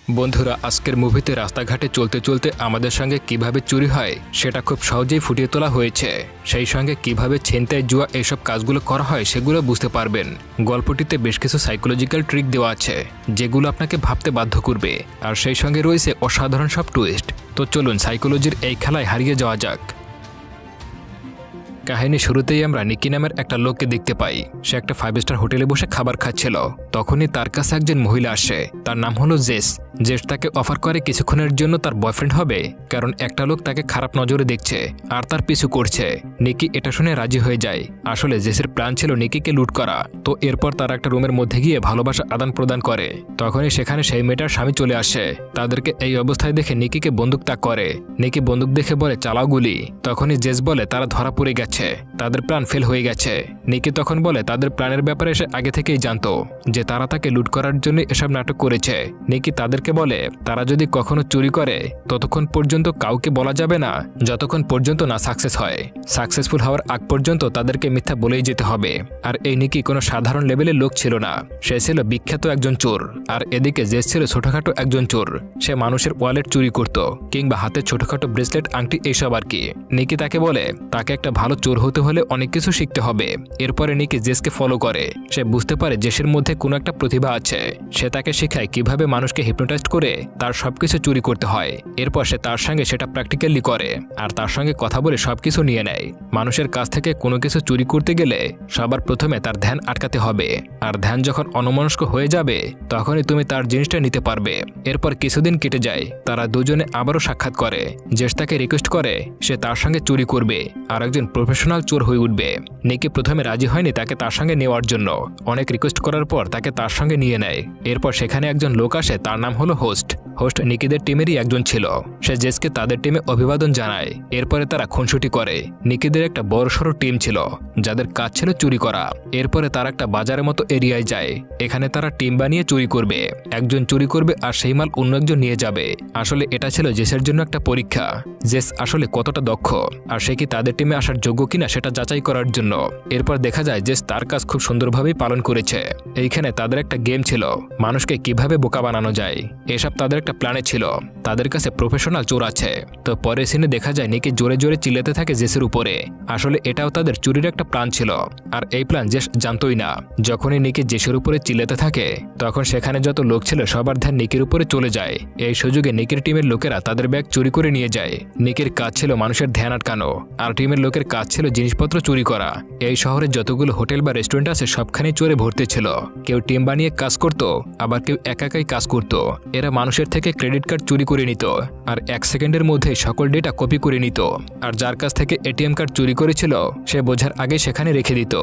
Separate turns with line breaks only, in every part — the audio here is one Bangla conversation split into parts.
বন্ধুরা, আজকের মুভিতে রাস্তাঘাটে চলতে চলতে আমাদের সঙ্গে কিভাবে চুরি হয় সেটা খুব সহজেই ফুটিয়ে তোলা হয়েছে। সেই সঙ্গে কিভাবে ছিনতাই, জুয়া এসব কাজগুলো করা হয় সেগুলো বুঝতে পারবেন। গল্পটিতে বেশ কিছু সাইকোলজিক্যাল ট্রিক দেওয়া আছে যেগুলো আপনাকে ভাবতে বাধ্য করবে, আর সেই সঙ্গে রয়েছে অসাধারণ সব টুইস্ট। তো চলুন সাইকোলজির এই খেলায় হারিয়ে যাওয়া যাক। কাহিনী শুরুতেই আমরা নিকি নামের একটা লোককে দেখতে পাই। সে একটা 5 স্টার হোটেলে বসে খাবার খাচ্ছিল। তখনই তার কাছে একজন মহিলা আসে। তার নাম হলো জেস। জেস তাকে অফার করে কিছুক্ষণের জন্য তার বয়ফ্রেন্ড হবে, কারণ একটা লোক তাকে খারাপ নজরে দেখছে আর তার পিছু করছে। নিকি এটা শুনে রাজি হয়ে যায়। আসলে জেসের প্ল্যান ছিল নিকিকে লুট করা। তো এরপর তারা একটা রুমের মধ্যে গিয়ে ভালোবাসা আদান প্রদান করে। তখনই সেখানে সেই মেয়েটার স্বামী চলে আসে। তাদেরকে এই অবস্থায় দেখে নিকিকে বন্দুক তাক করে। নিকি বন্দুক দেখে বলে, চালাও গুলি। তখনই জেস বলে তারা ধরা পড়ে গেছে, তাদের প্ল্যান ফেল হয়ে গেছে। নিকি তখন বলে তাদের প্ল্যানের ব্যাপারে সে আগে থেকেই জানতো, যে তারা তাকে লুট করার জন্য এসব নাটক করেছে। নিকি তাদেরকে বলে তারা যদি কখনো চুরি করে ততক্ষণ পর্যন্ত কাউকে বলা যাবে না, যতক্ষণ পর্যন্ত না সাকসেস হয়। সাকসেসফুল হওয়ার আগ পর্যন্ত তাদেরকে মিথ্যা বলেই যেতে হবে। আর এই নিকি কোনো সাধারণ লেভেলের লোক ছিল না, সে ছিল বিখ্যাত একজন চোর। আর এদিকে জেস ছিল ছোটখাটো একজন চোর। সে মানুষের ওয়ালেট চুরি করত, কিংবা হাতে ছোটখাটো ব্রেসলেট, আংটি এইসব আর কি। নিকি তাকে বলে তাকে একটা ভালো চোর হতে হলে অনেক কিছু শিখতে হবে। এরপরে নিকি জেসকে ফলো করে। সে বুঝতে পারে জেসের মধ্যে কোনো একটা প্রতিভা আছে। সে তাকে শেখায় কিভাবে মানুষকে হিপনোটাইজ করে তার সবকিছু চুরি করতে হয়। এরপর সে তার সঙ্গে সেটা প্র্যাকটিক্যালি করে, আর তার সঙ্গে কথা বলে সবকিছু নিয়ে নেয়। মানুষের কাছ থেকে কোনো কিছু চুরি করতে গেলে সবার প্রথমে তার ধ্যান আটকাতে হবে, আর ধ্যান যখন অন্যমনস্ক হয়ে যাবে তখনই তুমি তার জিনিসটা নিতে পারবে। এরপর কিছুদিন কেটে যায়। তারা দুজনে আবারও সাক্ষাৎ করে। জেস তাকে রিকোয়েস্ট করে সে তার সঙ্গে চুরি করবে আর একজন প্রফেশনাল চোর হয়ে উঠবে। নিকি প্রথমে রাজি হয়নি তাকে তার সঙ্গে নেওয়ার জন্য। অনেক রিকোয়েস্ট করার পর তাকে তার সঙ্গে নিয়ে নেয়। এরপর সেখানে একজন লোক আসে, তার নাম হলো হোস্ট। হোস্ট নিকিদের টিমেরই একজন ছিল। সে জেসকে তাদের টিমে অভিবাদন জানায়। এরপরে তারা খুনসুটি করে। নিকিদের একটা বড়সড় টিম ছিল যাদের কাজ ছিল চুরি করা। এরপরে তারা একটা বাজারের মতো এরিয়ায় যায়। এখানে তারা টিম বানিয়ে চুরি করবে। একজন চুরি করবে আর সেই মাল অন্য একজন নিয়ে যাবে। আসলে এটা ছিল জেসের জন্য একটা পরীক্ষা, জেস আসলে কতটা দক্ষ আর সে কি তাদের টিমে আসার যোগ্য কিনা সেটা যাচাই করার জন্য। এরপর দেখা যায় জেস তার কাজ খুব সুন্দরভাবেই পালন করেছে। এইখানে তাদের একটা গেম ছিল, মানুষকে কিভাবে বোকা বানানো যায়। এসব তাদের একটা প্ল্যানে ছিল। তাদের কাছে প্রফেশনাল চোর আছে। তো পরের সিনে দেখা যায় নিকি জোরে জোরে চিল্লাতে থাকে জেসের উপরে। আসলে এটাও তাদের চুরির একটা প্ল্যান ছিল, আর এই প্ল্যান জেস জানতোই না। যখনই নিকি জেসের উপরে চিল্লাতে থাকে তখন সেখানে যত লোক ছিল সবার ধ্যান নিকির উপরে চলে যায়। এই সুযোগে নিকির টিমের লোকেরা তাদের ব্যাগ চুরি করে নিয়ে যায়। নিকির কাজ ছিল মানুষের ধ্যান আটকানো, আর টিমের লোকের কাজ ছিল জিনিসপত্র চুরি করা। এই শহরে যতগুলো হোটেল বা রেস্টুরেন্ট আছে সবখানে চোরে ভর্তি ছিল। কেউ টিম বানিয়ে কাজ করত, আবার কেউ একাই কাজ করত। এরা মানুষের থেকে ক্রেডিট কার্ড চুরি করে নিত, আর 1 সেকেন্ডের মধ্যে সকল ডেটা কপি করে নিত। আর যার কাছ থেকে এটিএম কার্ড চুরি করেছিল সে বোঝার আগে সেখানে রেখে দিত।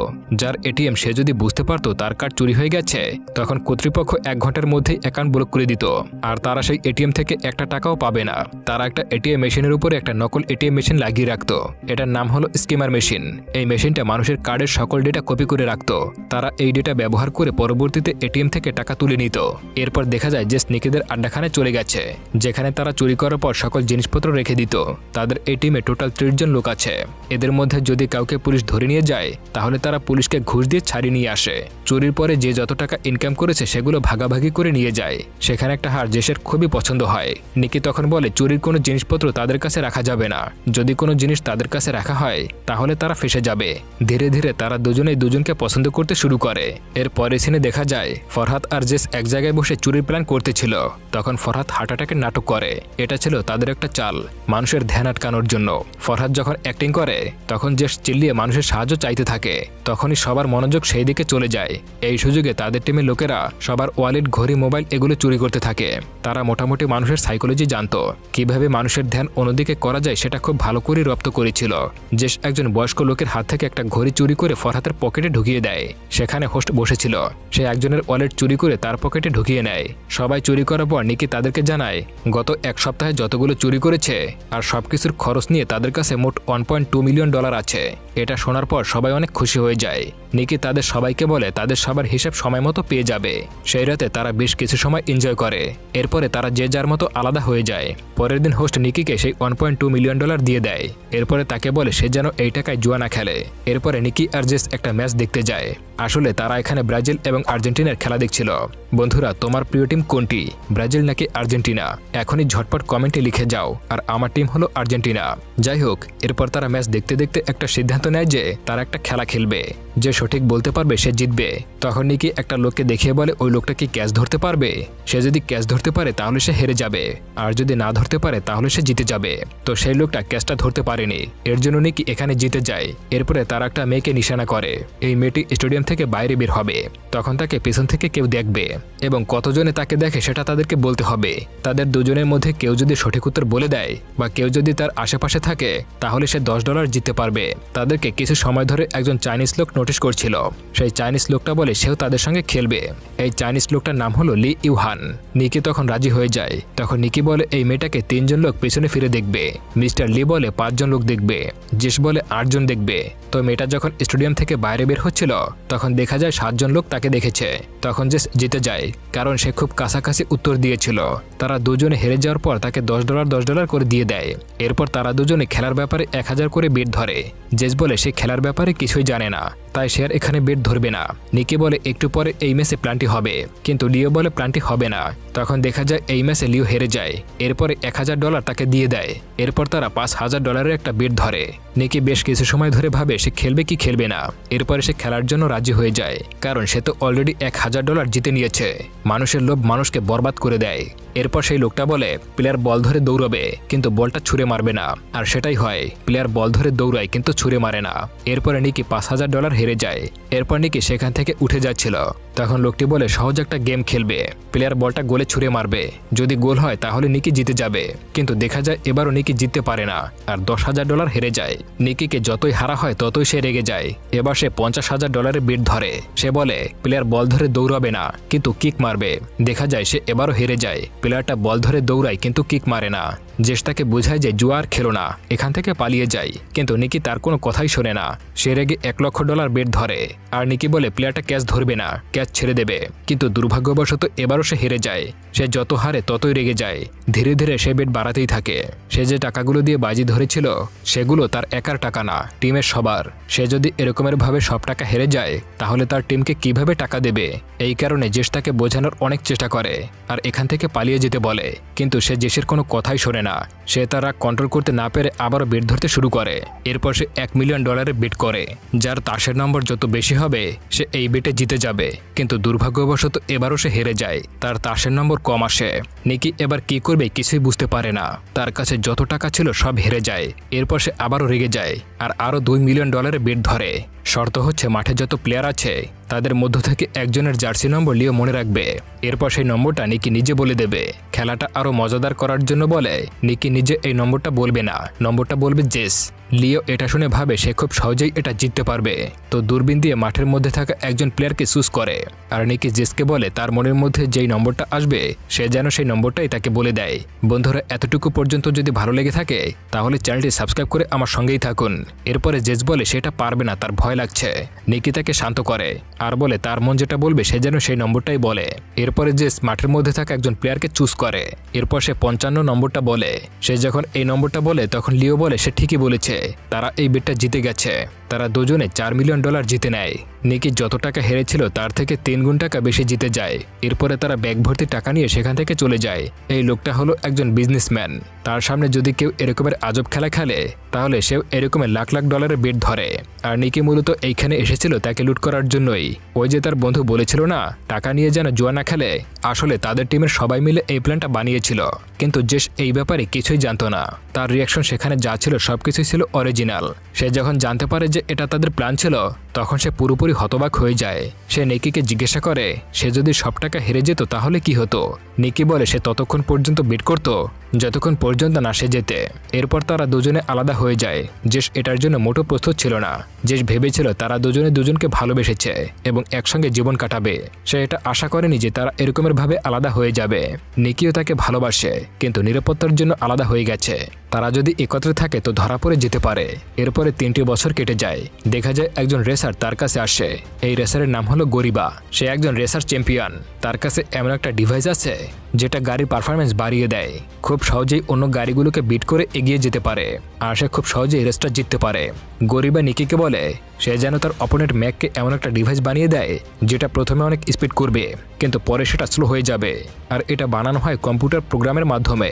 যার এটিএম সে যদি বুঝতে পারত তার কার্ড চুরি হয়ে গেছে, তখন কর্তৃপক্ষ 1 ঘন্টার মধ্যেই অ্যাকাউন্ট ব্লক করে দিত, আর তারা সেই এটিএম থেকে একটা টাকাও পাবে না। তারা একটা এটিএম মেশিনের উপরে একটা নকল এটিএম মেশিন লাগিয়ে রাখত। এটার নাম হলো স্কিমার মেশিন। এই মেশিনটা মানুষের কার্ডের সকল ডেটা কপি করে রাখত। তারা এই ডেটা ব্যবহার করে পরবর্তীতে এটিএম থেকে টাকা তুলে নিত। এরপর দেখা যায় যে নিকিদের আড্ডাখানায় চলে গেছে, যেখানে তারা চুরি করার পর সকল জিনিসপত্র রেখে দিত। তাদের এই টিমে টোটাল 30 জন লোক আছে। এদের মধ্যে যদি কাউকে পুলিশ ধরে নিয়ে যায় তাহলে তারা পুলিশকে ঘুষ দিয়ে ছাড়িয়ে নিয়ে আসে। চুরির পরে যে যত টাকা ইনকাম করেছে সেগুলো ভাগাভাগি করে নিয়ে যায়। সেখানে একটা হার জেসের খুবই পছন্দ হয়। নিকি তখন বলে চুরির কোনো জিনিসপত্র তাদের কাছে রাখা যাবে না। যদি কোনো জিনিস তাদের কাছে রাখা হয় তাহলে তারা ফেসে যাবে। ধীরে ধীরে তারা দুজনেই দুজনকে পছন্দ করতে শুরু করে। এর পরে সিনে দেখা যায় ফরহাদ আর জেস এক জায়গায় বসে চুরির প্ল্যান করতেছিল। তখন ফরহাদ হার্ট অ্যাটাকের নাটক করে। এটা ছিল তাদের একটা চাল, মানুষের ধ্যান আটকানোর জন্য। ফরহাদ যখন অ্যাক্টিং করে তখন জেস চিল্লিয়ে মানুষের সাহায্য চাইতে থাকে। তখনই সবার মনোযোগ সেই দিকে চলে যায়। এই সুযোগে তাদের টিমের লোকেরা সবার ওয়ালেট, ঘড়ি, মোবাইল এগুলো চুরি করতে থাকে। তারা মোটামুটি মানুষের সাইকোলজি জানতো, কিভাবে মানুষের ধ্যান অন্যদিকে করা যায় সেটা খুব ভালো করে রপ্ত করেছিল। জেস একজন বয়স্ক লোকের হাত থেকে একটা ঘড়ি চুরি করে ফরহাদের পকেটে ঢুকিয়ে দেয়। সেখানে হোস্ট বসেছিল, সে একজনের ওয়ালেট চুরি করে তার পকেটে ঢুকিয়ে নেয়। সবাই চুরি করার পর নিকি তাদেরকে জানায় গত 1 সপ্তাহে যতগুলো চুরি করেছে আর সবকিছুর খরচ নিয়ে তাদের কাছে মোট $1.2 মিলিয়ন আছে। এটা শোনার পর সবাই অনেক খুশি হয়ে যায়। নিকি তাদের সবাইকে বলে তাদের সবার হিসাব সময় মতো পেয়ে যাবে। সেই রাতে তারা বেশ কিছু সময় এনজয় করে। এরপরে তারা যে যার মতো আলাদা হয়ে যায়। পরের দিন হোস্ট নিকিকে সেই $1.2 মিলিয়ন দিয়ে দেয়। এরপরে তাকে বলে সে যেন এই টাকায় জুয়া না খেলে। এরপরে নিকি আর জেস একটা ম্যাচ দেখতে যায়। আসলে তারা এখানে ব্রাজিল এবং আর্জেন্টিনার খেলা দেখছিল। বন্ধুরা, তোমার প্রিয় টিম কোনটি, ব্রাজিল নাকি আর্জেন্টিনা? এখনই ঝটপট কমেন্টে লিখে যাও। আর আমার টিম হলো আর্জেন্টিনা। যাই হোক, এরপর তারা ম্যাচ দেখতে দেখতে একটা সিদ্ধান্ত নেয় যে তারা একটা খেলা খেলবে, যে সঠিক বলতে পারবে সে জিতবে। তখন নিকি একটা লোককে দেখিয়ে বলে ওই লোকটা কি ক্যাচ ধরতে পারবে। সে যদি ক্যাচ ধরতে পারে তাহলে সে হেরে যাবে, আর যদি না ধরতে পারে তাহলে সে জিতে যাবে। তো সেই লোকটা ক্যাচটা ধরতে পারেনি, এর জন্য নিকি এখানে জিতে যায়। এরপরে তারা একটা মেয়েকে নিশানা করে, এই মেয়েটি স্টেডিয়াম থেকে বাইরে বের হবে, তখন তাকে পেছন থেকে কেউ দেখবে এবং কতজনে তাকে দেখে সেটা তাদেরকে বলতে হবে। তাদের দুজনের মধ্যে কেউ যদি সঠিক উত্তর বলে দেয় বা কেউ যদি তার আশেপাশে থাকে তাহলে সে $10 জিততে পারবে। তাদেরকে কিছু সময় ধরে একজন চাইনিজ লোক নোটিশ করছিল। সেই চাইনিজ লোকটা বলে সেও তাদের সঙ্গে খেলবে। এই চাইনিজ লোকটার নাম হলো লি ইউহান। নিকি তখন রাজি হয়ে যায়। তখন নিকি বলে এই মেয়েটাকে 3 জন লোক পেছনে ফিরে দেখবে। মিস্টার লি বলে 5 জন লোক দেখবে। জেস বলে 8 জন দেখবে। তো মেয়েটা যখন স্টেডিয়াম থেকে বাইরে বের হচ্ছিল তখন দেখা যায় 7 জন লোক তাকে দেখেছে। তখন জেস জিতে যায়, কারণ সে খুব কাছাকাছি উত্তর দিয়েছিল। তারা দুজনে হেরে যাওয়ার পর তাকে $10 করে দিয়ে দেয়। এরপর তারা দুজনে খেলার ব্যাপারে 1000 করে বেট ধরে। জেস বলে সে খেলার ব্যাপারে কিছুই জানে না, তাই সে আর এখানে বেট ধরবে না। নিকি বলে একটু পরে এই ম্যাচে প্ল্যানটি হবে, কিন্তু লিও বলে প্ল্যানটি হবে না। তখন দেখা যায় এই ম্যাচে লিও হেরে যায়। এরপরে $1000 তাকে দিয়ে দেয়। এরপর তারা $5000 একটা বেট ধরে। নিকি বেশ কিছু সময় ধরে ভাবে সে খেলবে কি খেলবে না। এরপরে সে খেলার জন্য রাজি হয়ে যায়, কারণ সে তো অলরেডি $1000 জিতে নিয়েছে। মানুষের লোভ মানুষকে বরবাদ করে দেয়। এরপর সেই লোকটা বলে প্লেয়ার বল ধরে দৌড়াবে কিন্তু বলটা ছুঁড়ে মারবে না। আর সেটাই হয়, প্লেয়ার বল ধরে দৌড়ায় কিন্তু ছুঁড়ে মারে না। এরপরে নিকি $5000 হেরে যায়। এরপর নিকি সেখান থেকে উঠে যাচ্ছিল। তখন লোকটি বলে সহজ একটা গেম খেলবে, প্লেয়ার বলটা গোলে ছুঁড়ে মারবে, যদি গোল হয় তাহলে নিকি জিতে যাবে। কিন্তু দেখা যায় এবারও নিকি জিততে পারে না, আর $10,000 হেরে যায়। নিকিকে যতই হারা হয় ততই সে রেগে যায়। এবার সে $50,000 বেট ধরে। সে বলে প্লেয়ার বল ধরে দৌড়াবে না কিন্তু কিক মারবে। দেখা যায় সে এবারও হেরে যায়। প্লেয়ারটা বল ধরে দৌড়ায় কিন্তু কিক মারে না। জেস তাকে বোঝায় যে জুয়া আর খেলো না, এখান থেকে পালিয়ে যায়। কিন্তু নিকি তার কোনো কথাই শোনে না। সে রেগে $1,00,000 বেট ধরে। আর নিকি বলে প্লেয়ারটা ক্যাচ ধরবে না, ক্যাচ ছেড়ে দেবে। কিন্তু দুর্ভাগ্যবশত এবারও সে হেরে যায়। সে যত হারে ততই রেগে যায়। ধীরে ধীরে সে বেট বাড়াতেই থাকে। সে যে টাকাগুলো দিয়ে বাজি ধরেছিল সেগুলো তার একার টাকা না, টিমের সবার। সে যদি এরকমের ভাবে সব টাকা হেরে যায় তাহলে তার টিমকে কিভাবে টাকা দেবে। এই কারণে জেস তাকে বোঝানোর অনেক চেষ্টা করে আর এখান থেকে পালিয়ে যেতে বলে, কিন্তু সে জেসের কোনো কথাই শোনে না। সে তার রাগ কন্ট্রোল করতে না পেরে আবারও বেট ধরতে শুরু করে। এরপর সে $1 মিলিয়ন বেট করে। যার তাসের নম্বর যত বেশি হবে সে এই বেটে জিতে যাবে। কিন্তু দুর্ভাগ্যবশত এবারও সে হেরে যায়, তার তাসের নম্বর কম আসে। নিকি এবার কি করবে কিছুই বুঝতে পারে না। তার কাছে যত টাকা ছিল সব হেরে যায়। এরপর সে আবারও রেগে যায় আর আরও $2 মিলিয়ন বেট ধরে। শর্ত হচ্ছে মাঠে যত প্লেয়ার আছে তাদের মধ্য থেকে একজনের জার্সি নম্বর লিও মনে রাখবে। এরপর সেই নম্বরটা নিকি নিজে বলে দেবে। খেলাটা আরও মজাদার করার জন্য বলে নিকি নিজে এই নম্বরটা বলবে না, নম্বরটা বলবে জেস। লিও এটা শুনে ভাবে সে খুব সহজেই এটা জিততে পারবে। তো দূরবীন দিয়ে মাঠের মধ্যে থাকা একজন প্লেয়ারকে চুজ করে আর নিকি জেসকে বলে তার মনের মধ্যে যেই নম্বরটা আসবে সে যেন সেই নম্বরটাই তাকে বলে দেয়। বন্ধুরা, এতটুকু পর্যন্ত যদি ভালো লেগে থাকে তাহলে চ্যানেলটি সাবস্ক্রাইব করে আমার সঙ্গেই থাকুন। এরপরে জেস বলে সেটা পারবে না, তার ভয় লাগছে। নিকি তাকে শান্ত করে আর বলে তার মন যেটা বলবে সে যেন সেই নম্বরটাই বলে। এরপরে জেস মাঠের মধ্যে থাকা একজন প্লেয়ারকে চুজ করে। এরপর সে 55 নম্বরটা বলে। সে যখন এই নম্বরটা বলে তখন লিও বলে সে ঠিকই বলেছে, তারা এই বেটটা জিতে গেছে। তারা দুজনে $4 মিলিয়ন জিতে নেয়। নিকি যত টাকা হেরেছিল তার থেকে 3 গুণ টাকা বেশি জিতে যায়। এরপরে তারা ব্যাগ ভর্তি টাকা নিয়ে সেখান থেকে চলে যায়। এই লোকটা হলো একজন বিজনেসম্যান। তার সামনে যদি কেউ এরকমের আজব খেলা খেলে তাহলে সেও এরকমের লাখ লাখ ডলারের বেট ধরে। আর নিকি মূলত এইখানে এসেছিল তাকে লুট করার জন্যই। ওই যে তার বন্ধু বলেছিল না টাকা নিয়ে যেন জুয়া না খেলে, আসলে তাদের টিমের সবাই মিলে এই প্ল্যানটা বানিয়েছিল। কিন্তু জেস এই ব্যাপারে কিছুই জানতো না। তার রিয়াকশন সেখানে যা ছিল সবকিছুই ছিল অরিজিনাল। সে যখন জানতে পারে যে এটা তাদের প্ল্যান ছিল তখন সে পুরোপুরি হতবাক হয়ে যায়। সে নিকিকে জিজ্ঞাসা করে সে যদি সব টাকা হেরে যেত তাহলে কি হতো। নিকি বলে সে ততক্ষণ পর্যন্ত বেট করত যতক্ষণ পর্যন্ত না সে যেতে। এরপর তারা দুজনে আলাদা হয়ে যায়। জেস এটার জন্য মোটো প্রস্তুত ছিল না। জেস ভেবেছিল তারা দুজনে দুজনকে ভালোবেসেছে এবং একসঙ্গে জীবন কাটাবে। সে এটা আশা করেনি যে তারা এরকমের ভাবে আলাদা হয়ে যাবে। নিকিও তাকে ভালোবাসে কিন্তু নিরাপত্তার জন্য আলাদা হয়ে গেছে। তারা যদি একত্রে থাকে তো ধরা পড়ে যেতে পারে। এরপরে 3টি বছর কেটে যায়। দেখা যায় একজন রেসার তার কাছে আসে। এই রেসারের নাম হলো গরিবা। সে একজন রেসার চ্যাম্পিয়ন। তার কাছে এমন একটা ডিভাইস আছে যেটা গাড়ির পারফরমেন্স বাড়িয়ে দেয়, খুব সহজেই অন্য গাড়িগুলোকে বিট করে এগিয়ে যেতে পারে, আর সে খুব সহজেই রেসটা জিততে পারে। গরিবা নিকিকে বলে সে যেন তার অপোনেন্ট ম্যাককে এমন একটা ডিভাইস বানিয়ে দেয় যেটা প্রথমে অনেক স্পিড করবে কিন্তু পরে সেটা স্লো হয়ে যাবে, আর এটা বানানো হয় কম্পিউটার প্রোগ্রামের মাধ্যমে।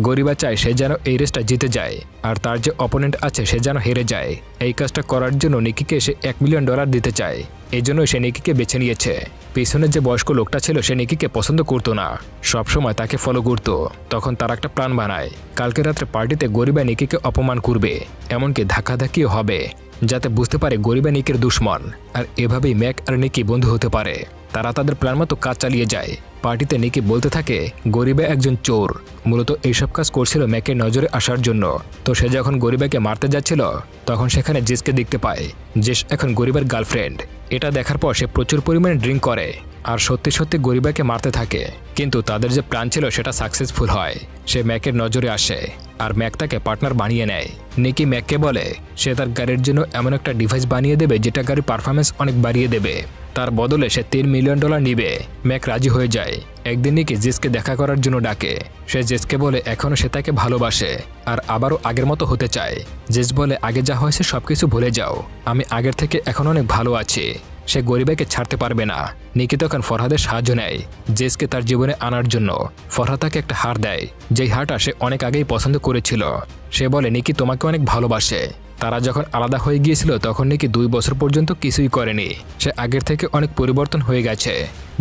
গরিবা চায় সে যেন এই রেসটা জিতে যায় আর তার যে অপোনেন্ট আছে সে যেন হেরে যায়। এই কাজটা করার জন্য নিকিকে সে $1 মিলিয়ন দিতে চায়। এই জন্য সে নিকিকে বেছে নিয়েছে। পিছনে যে বয়স্ক লোকটা ছিল সে নিকিকে পছন্দ করতো না, সবসময় তাকে ফলো করতো। তখন তারা একটা প্ল্যান বানায়, কালকে রাত্রে পার্টিতে গরিবা নিকিকে অপমান করবে, এমনকি ধাক্কাধাক্কিও হবে, যাতে বুঝতে পারে গরিবা নিকির দুশ্মন, আর এভাবেই ম্যাক আর নিকি বন্ধু হতে পারে। তারা তাদের প্ল্যান মতো কাজ চালিয়ে যায়। পার্টিতে নিকি বলতে থাকে গরিবা একজন চোর, মূলত এইসব কাজ করছিল ম্যাকের নজরে আসার জন্য। তো সে যখন গরিবাকে মারতে যাচ্ছিল তখন সেখানে জেসকে দেখতে পায়। জেস এখন গরিবার গার্লফ্রেন্ড। এটা দেখার পর সে প্রচুর পরিমাণে ড্রিঙ্ক করে আর সত্যি সত্যি গরিবাকে মারতে থাকে, কিন্তু তাদের যে প্ল্যান ছিল সেটা সাকসেসফুল হয়। সে ম্যাকের নজরে আসে আর ম্যাক তাকে পার্টনার বানিয়ে নেয়। নিকি ম্যাককে বলে সে তার গাড়ির জন্য এমন একটা ডিভাইস বানিয়ে দেবে যেটা গাড়ির পারফরমেন্স অনেক বাড়িয়ে দেবে, তার বদলে সে $3 মিলিয়ন নিবে। ম্যাক রাজি হয়ে যায়। একদিন নিকি জেসকে দেখা করার জন্য ডাকে। সে জেসকে বলে এখনও সে তাকে ভালোবাসে আর আবারও আগের মতো হতে চায়। জেস বলে আগে যা হয়েছে সবকিছু ভুলে যাও, আমি আগের থেকে এখন অনেক ভালো আছি। সে গরিবাকে ছাড়তে পারবে না। নিকি তখন ফরহাদের সাহায্য নেয় জেসকে তার জীবনে আনার জন্য। ফরহাদ তাকে একটা হার দেয়, যেই হারটা সে অনেক আগেই পছন্দ করেছিল। সে বলে নিকি তোমাকে অনেক ভালোবাসে। তারা যখন আলাদা হয়ে গিয়েছিল তখন নিকি 2 বছর পর্যন্ত কিছুই করেনি, সে আগের থেকে অনেক পরিবর্তন হয়ে গেছে।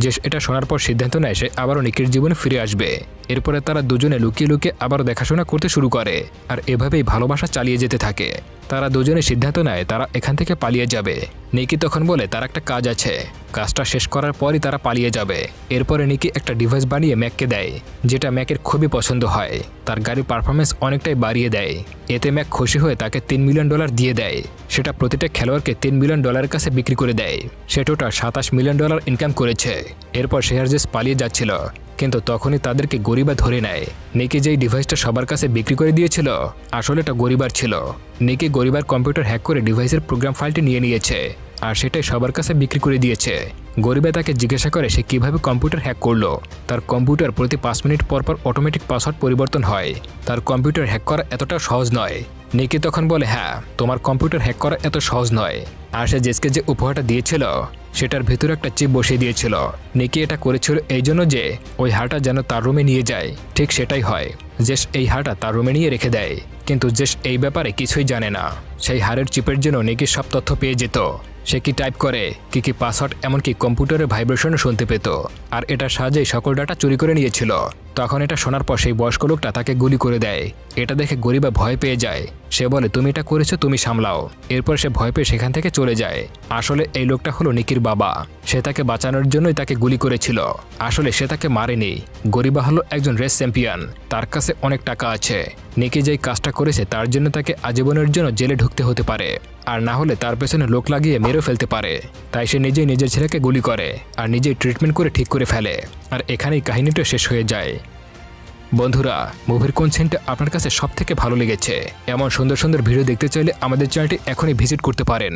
জেস এটা শোনার পর সিদ্ধান্ত নেয় সে আবারও নিকির জীবনে ফিরে আসবে। এরপরে তারা দুজনে লুকিয়ে লুকিয়ে আবারও দেখাশোনা করতে শুরু করে আর এভাবেই ভালোবাসা চালিয়ে যেতে থাকে। তারা দুজনে সিদ্ধান্ত নেয় তারা এখান থেকে পালিয়ে যাবে। নিকি তখন বলে তার একটা কাজ আছে, কাজটা শেষ করার পরই তারা পালিয়ে যাবে। এরপরে নিকি একটা ডিভাইস বানিয়ে ম্যাককে দেয়, যেটা ম্যাকের খুবই পছন্দ হয়। তার গাড়ির পারফরমেন্স অনেকটাই বাড়িয়ে দেয়। এতে ম্যাক খুশি হয়ে তাকে $3 মিলিয়ন দিয়ে দেয়। সেটা প্রতিটা খেলোয়াড়কে $3 মিলিয়ন কাছে বিক্রি করে দেয়। সে টোটাল $27 মিলিয়ন ইনকাম করেছে। এরপর শেয়ারজেস পালিয়ে যাচ্ছিল, কিন্তু তখনই তাদেরকে গরিবা ধরে নেয়। নিকি যেই ডিভাইসটা সবার কাছে বিক্রি করে দিয়েছিল আসলে এটা গরিবার ছিল। নিকি গরিবার কম্পিউটার হ্যাক করে ডিভাইসের প্রোগ্রাম ফাইলটি নিয়েছে আর সেটাই সবার কাছে বিক্রি করে দিয়েছে। গরিবা তাকে জিজ্ঞাসা করে সে কিভাবে কম্পিউটার হ্যাক করলো। তার কম্পিউটার প্রতি 5 মিনিট পর পর অটোমেটিক পাসওয়ার্ড পরিবর্তন হয়। তার কম্পিউটার হ্যাক করা এতটা সহজ নয়। নিকি তখন বলে হ্যাঁ, তোমার কম্পিউটার হ্যাক করা এত সহজ নয়। আর সে জেসকে যে উপহারটা দিয়েছিল সেটার ভেতরে একটা চিপ বসিয়ে দিয়েছিল। নিকি এটা করেছিল এই জন্য যে ওই হারটা যেন তার রুমে নিয়ে যায়। ঠিক সেটাই হয়, জেস এই হারটা তার রুমে নিয়ে রেখে দেয়, কিন্তু জেস এই ব্যাপারে কিছুই জানে না। সেই হারের চিপের জন্য নিকি সব তথ্য পেয়ে যেত। সে কি টাইপ করে, কি পাসওয়ার্ড, এমনকি কম্পিউটারের ভাইব্রেশনও শুনতে পেত, আর এটার সাহায্যেই সকল ডাটা চুরি করে নিয়েছিল। তখন এটা শোনার পর সেই বয়স্ক লোকটা তাকে গুলি করে দেয়। এটা দেখে গরিবা ভয় পেয়ে যায়। সে বলে তুমি এটা করেছো, তুমি সামলাও। এরপর সে ভয় পেয়ে সেখান থেকে চলে যায়। আসলে এই লোকটা হলো নিকির বাবা। সে তাকে বাঁচানোর জন্যই তাকে গুলি করেছিল। আসলে সে তাকে মারেনি। গরিবা হলো একজন রেস চ্যাম্পিয়ন, তার কাছে অনেক টাকা আছে। নিকি যেই কাজটা করেছে তার জন্য তাকে আজীবনের জন্য জেলে ঢুকতে হতে পারে, আর না হলে তার পেছনে লোক লাগিয়ে মেরে ফেলতে পারে। তাই সে নিজেই নিজের ছেলেকে গুলি করে আর নিজেই ট্রিটমেন্ট করে ঠিক করে ফেলে। আর এখানেই কাহিনীটা শেষ হয়ে যায়। বন্ধুরা, মুভির কোন সিনটা আপনার কাছে সবথেকে ভালো লেগেছে? এমন সুন্দর সুন্দর ভিডিও দেখতে চাইলে আমাদের চ্যানেলটি এখনই ভিজিট করতে পারেন।